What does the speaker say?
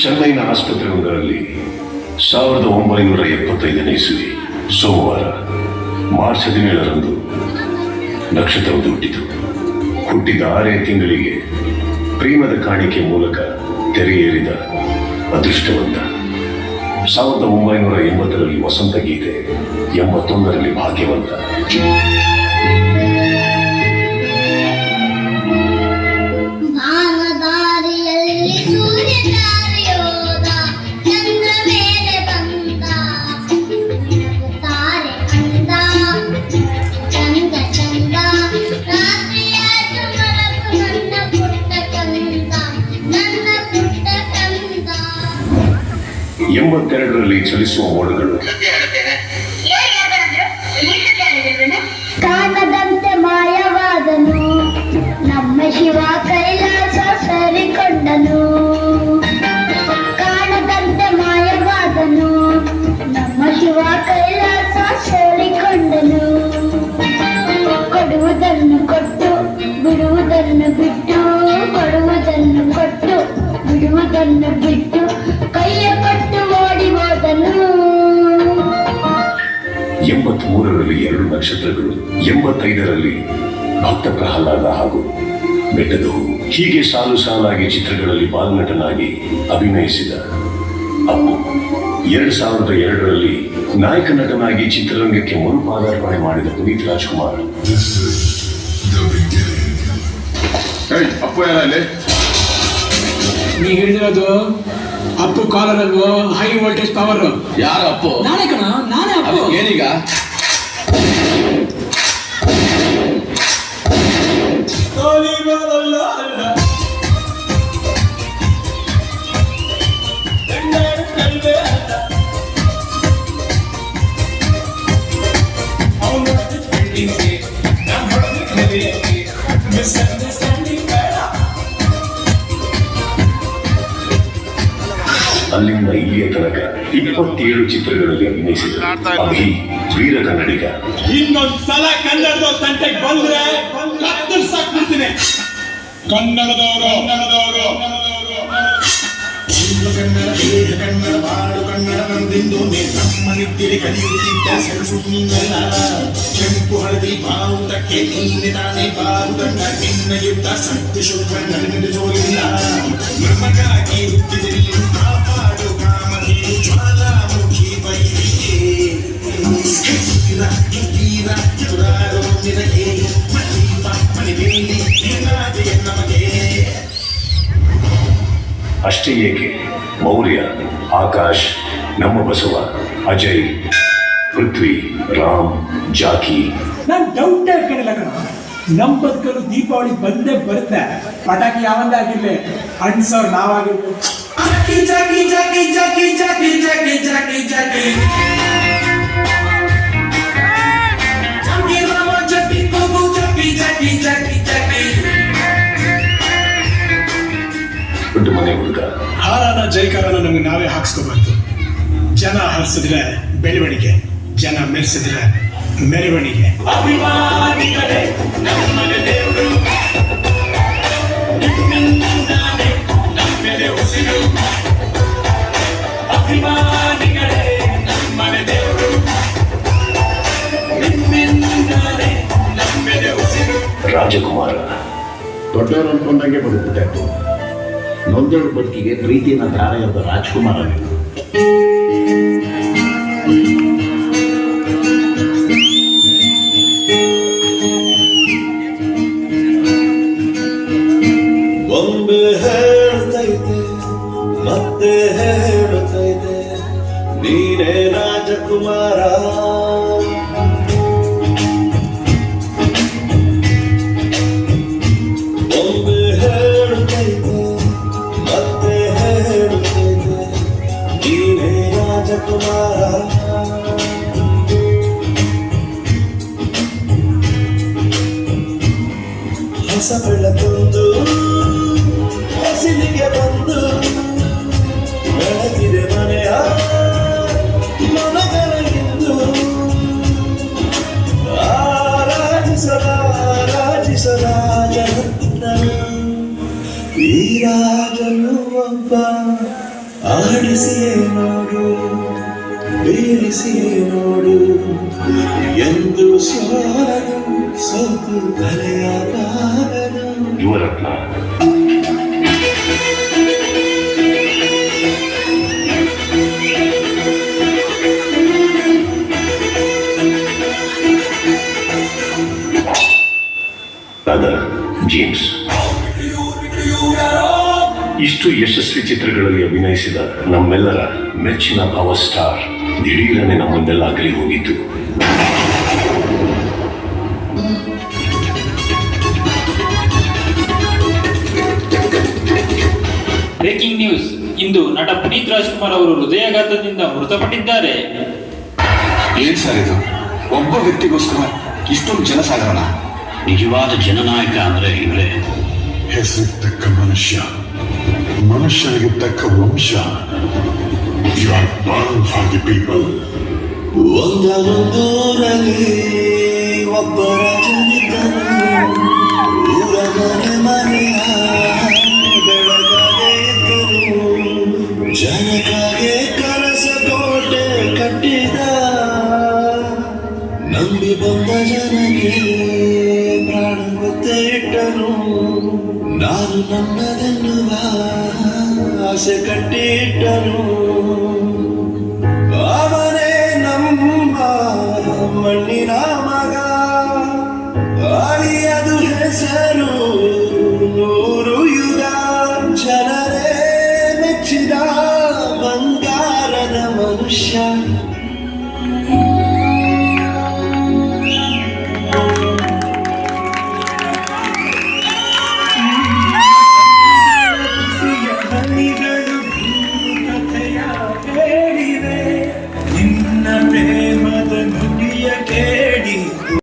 ಚೆನ್ನೈನ ಆಸ್ಪತ್ರೆಯೊಂದರಲ್ಲಿ 1975ನೇ ಇಸವಿ ಸೋಮವಾರ ಮಾರ್ಚ್ 17ರಂದು ನಕ್ಷತ್ರವೊಂದು ಹುಟ್ಟಿತು. ಹುಟ್ಟಿದ 6 ತಿಂಗಳಿಗೆ ಪ್ರೇಮದ ಕಾಣಿಕೆ ಮೂಲಕ ತೆರೆಯೇರಿದ ಅದೃಷ್ಟವಂತ. 1980ರಲ್ಲಿ ವಸಂತ ಗೀತೆ, 81ರಲ್ಲಿ ಭಾಗ್ಯವಂತ. ರಲ್ಲಿ ಚಲಿಸುವ ಮೋಡಗಳು, ಕಾಣದಂತೆ ಮಾಯವಾದನು ನಮ್ಮ ಶಿವ ಕೈಲಾಸ ಸರಿಕೊಂಡನು. ಕಾಣದಂತೆ ಮಾಯವಾದನು ನಮ್ಮ ಶಿವ ಕೈಲಾಸ ಸರಿಕೊಂಡನು. ಕೊಡುವುದನ್ನು ಕೊಟ್ಟು ಬಿಡುವುದನ್ನು ಬಿಟ್ಟು, ಕೊಡುವುದನ್ನು ಕೊಟ್ಟು ಬಿಡುವುದನ್ನು ಬಿಟ್ಟು, ಕೈಯ ಕೊಟ್ಟು ಓಡಿ ಹೋದನು. 83ರಲ್ಲಿ 2 ನಕ್ಷತ್ರಗಳು, 85ರಲ್ಲಿ ಭಕ್ತ ಪ್ರಹ್ಲಾದ ಹಾಗೂ ಬೆಟ್ಟದ ಹೂ. ಹೀಗೆ ಸಾಲು ಸಾಲಾಗಿ ಚಿತ್ರಗಳಲ್ಲಿ ಬಾಲನಟನಾಗಿ ಅಭಿನಯಿಸಿದ ಅಪ್ಪು 2002ರಲ್ಲಿ ನಾಯಕ ನಟನಾಗಿ ಚಿತ್ರರಂಗಕ್ಕೆ ಮರುಪಾದಾರ್ಪಣೆ ಮಾಡಿದ ಪುನೀತ್ ರಾಜ್ಕುಮಾರ್. ಅಪ್ಪು ಯಾರಲ್ಲಿ ನೀ ಹೇಳಿರೋದು ಅಪ್ಪು ಕಾಲರ್ ಅಲ್ವೋ, ಹೈ ವೋಲ್ಟೇಜ್ ಪವರ್. ಯಾರು ಅಪ್ಪು? ನಾನೇ ಕಣ, ನಾನೇ ಅಪ್ಪು. ಏನೀಗ ಅಲ್ಲಿಂದ ಇಲ್ಲಿಯ ತನಕ 27 ಚಿತ್ರಗಳಲ್ಲಿ ಅಭಿನಯಿಸಿದ ಅಭಿ ವೀರ ಕನ್ನಡಿಗ. ಇನ್ನೊಂದ್ಸಲ ಕನ್ನಡದವ್ರ ತಂಟೆಗೆ ಬಂದ್ರೆ ಕತ್ತರಿಸಾಕ್ಬಿಡ್ತೀನಿ. ಕನ್ನಡದವರು ಕನ್ನಡ ದೇಹ ಕನ್ನಡ ಬಾಳು ಕನ್ನಡ ನಂದೆಂದು ನಮ್ಮ ನಿಟ್ಟಿಗೆ ಕಲಿಯುತ್ತಿದ್ದ ಸರಸುಲ್ಲ. ಕೆಂಪು ಹಳದಿ ಬಾವುದಕ್ಕೆ ನೀನೆ ತಾನೇ ಬಾವುದನ್ನ ನಿನ್ನ ಯುದ್ಧ ಸತ್ಯ ಶುಭ ನಡೆಸೋಲಿಲ್ಲ. ನಮಗಾಗಿ ಹುಟ್ಟಿದಲ್ಲಿ ಕಾಪಾಡು ಕಾಮಧೇ ಜ್ವಾಲಾಮುಖಿ ವೈರಿಗೆ ವೀರ ತುರಾರೋ ನಿನಗೆ ಮಣಿಬೇಲಿ ನೀನಾದೆ ನಮಗೆ. ಅಷ್ಟೇ ಏಕೆ, ಮೌರ್ಯ, ಆಕಾಶ್, ನಮ್ಮ ಬಸವ, ಅಜಯ್, ಪೃಥ್ವಿ, ರಾಮ್, ಜಾಕಿ. ನಾನ್ ಡೌಟ್ ಕೇಳಿಲ್ಲ ಕಣ. ನಮ್ ಬದುಕಲು ದೀಪಾವಳಿ ಬಂದೇ ಬರುತ್ತೆ. ಪಟಾಕಿ ಯಾವಂದೇ ಆಗಿರ್ಲಿ, ಅಣ್ಸೋರ್ ನಾವಾಗಿರ್ಲಿ. ಜಾಕಿ ಜಾಕಿ ಜಾಕಿ ಜಾಕಿ ಜಾಕಿ ಜಾಕಿ ಜಾಕಿ ಜಾಕಿ ಜಾಕಿ ರಾಮ ಜಾಕಿ ಕೋಗು ಜಾಕಿ ಜಾಕಿ ಜಾಕಿ ಜಾಕಿ. ದೊಡ್ಡ ಮನೆ ಹುಡುಗ. ಹಾರಾನ ಜೈಕಾರನ ನಮ್ಗೆ ನಾವೇ ಹಾಕ್ಸ್ಕೋಬಾರ್ದು. ಜನ ಹರಿಸಿದ್ರೆ ಬೆಳವಣಿಗೆ, ಜನ ಮೆರೆಸಿದ್ರೆ ಮೆರವಣಿಗೆ. ಅಭಿಮಾನಿಗಳೇ ನಮ್ಮನ ದೇವರು, ನಿಮ್ಮಿಂದಾನೆ ನಮ್ಮೆದೆ ಉಸಿರು. ಅಭಿಮಾನಿಗಳೇ ನಮ್ಮನ ದೇವರು, ನಿಮ್ಮಿಂದಾನೆ ನಮ್ಮೆದೆ ಉಸಿರು. ರಾಜಕುಮಾರ. ದೊಡ್ಡವರು ಅನ್ಕೊಂಡಂಗೆ ಬದುಕ್ಬಿಟ್ಟು ನೊಂದೋಳ ಬದುಕಿಗೆ ಪ್ರೀತಿನ ಧಾರೆಯಾದ ರಾಜ್ಕುಮಾರ. ಬೊಂಬೆ ಹೇಳ್ತೈತೆ ಮತ್ತೆ ಹೇಳ್ತೈತೆ ನೀನೇ ರಾಜಕುಮಾರ. ಬೊಂಬೆ ಹೇಳ್ತೈತೆ ಮತ್ತೆ ಹೇಳ್ತೈತೆ ನೀನೇ ರಾಜಕುಮಾರ. ಹೊಸ ಬೆಳಕೊಂದು ಹಸಿಲಿಗೆ ಬಂದು ಬೆಳಗಿದೆ ಮನೆಯ ಮನಗಳಿಂದು. ರಾಜನು ಒಬ್ಬ ಆಡಿಸಿಯೇ ನೋಡು ಬೇರಿಸಿಯೇ ನೋಡು ಎಂದು ಸೋಲನು ಸೋತು ತಲೆಯಾಗದು ಯುವರತ್ನ ಜೇಮ್ಸ್ ಇಷ್ಟು ಯಶಸ್ವಿ ಚಿತ್ರಗಳಲ್ಲಿ ಅಭಿನಯಿಸಿದ ನಮ್ಮೆಲ್ಲರ ಮೆಚ್ಚಿನ ಪವರ್ ಸ್ಟಾರ್ ದಿಢೀರನೆ ನಮ್ಮನ್ನೆಲ್ಲ ಅಗಲಿ ಹೋಗಿತ್ತು. ಬ್ರೇಕಿಂಗ್ ನ್ಯೂಸ್, ಇಂದು ನಟ ಪುನೀತ್ ರಾಜ್ಕುಮಾರ್ ಅವರು ಹೃದಯಾಘಾತದಿಂದ ಮೃತಪಟ್ಟಿದ್ದಾರೆ. ಏನ್ ಸರ್ ಇದು? ಒಬ್ಬ ವ್ಯಕ್ತಿಗೋಸ್ಕರ ಇಷ್ಟೊಂದು ಜನಸಾಗರಣ. ನಿಜವಾದ ಜನನಾಯಕ ಅಂದ್ರೆ ಇವರೇ. ಹೆಸರಿಗೆ ತಕ್ಕ ಮನುಷ್ಯ, ಮನುಷ್ಯನಿಗೆ ತಕ್ಕ ವಂಶ. You are born for the people. ಒಂದೊಂದೂರಲ್ಲಿ ಒಬ್ಬ ರಾಜನಿದ್ದನು, ಊರ ಮನೆ ಮನೆಯ ಬೆಳಗಾಗೆ ಇದ್ದರು, ಜನಕಾಗೆ ಕನಸ ಕೋಟೆ ಕಟ್ಟಿದ, ನಂಬಿ ಬಂದ ಜನಕ್ಕೆ ಪ್ರಾಣ ಗೊತ್ತೇ ಇಟ್ಟನು, ನಾನು ನನ್ನದೆನ್ನುವ ಆಸೆ ಕಟ್ಟಿಟ್ಟನು. ಅವನೇ ನಮ್ಮ ಮಣ್ಣಿನ ಮಗ, ಅಳಿಯದು ಹೆಸರು ನೂರು ಯುಗ, ಜನರೇ ಮೆಚ್ಚಿದ ಬಂಗಾರದ ಮನುಷ್ಯ. ಹನಿಗಳು ಕಥೆಯ ಹೇಳಿವೆ, ನಿನ್ನ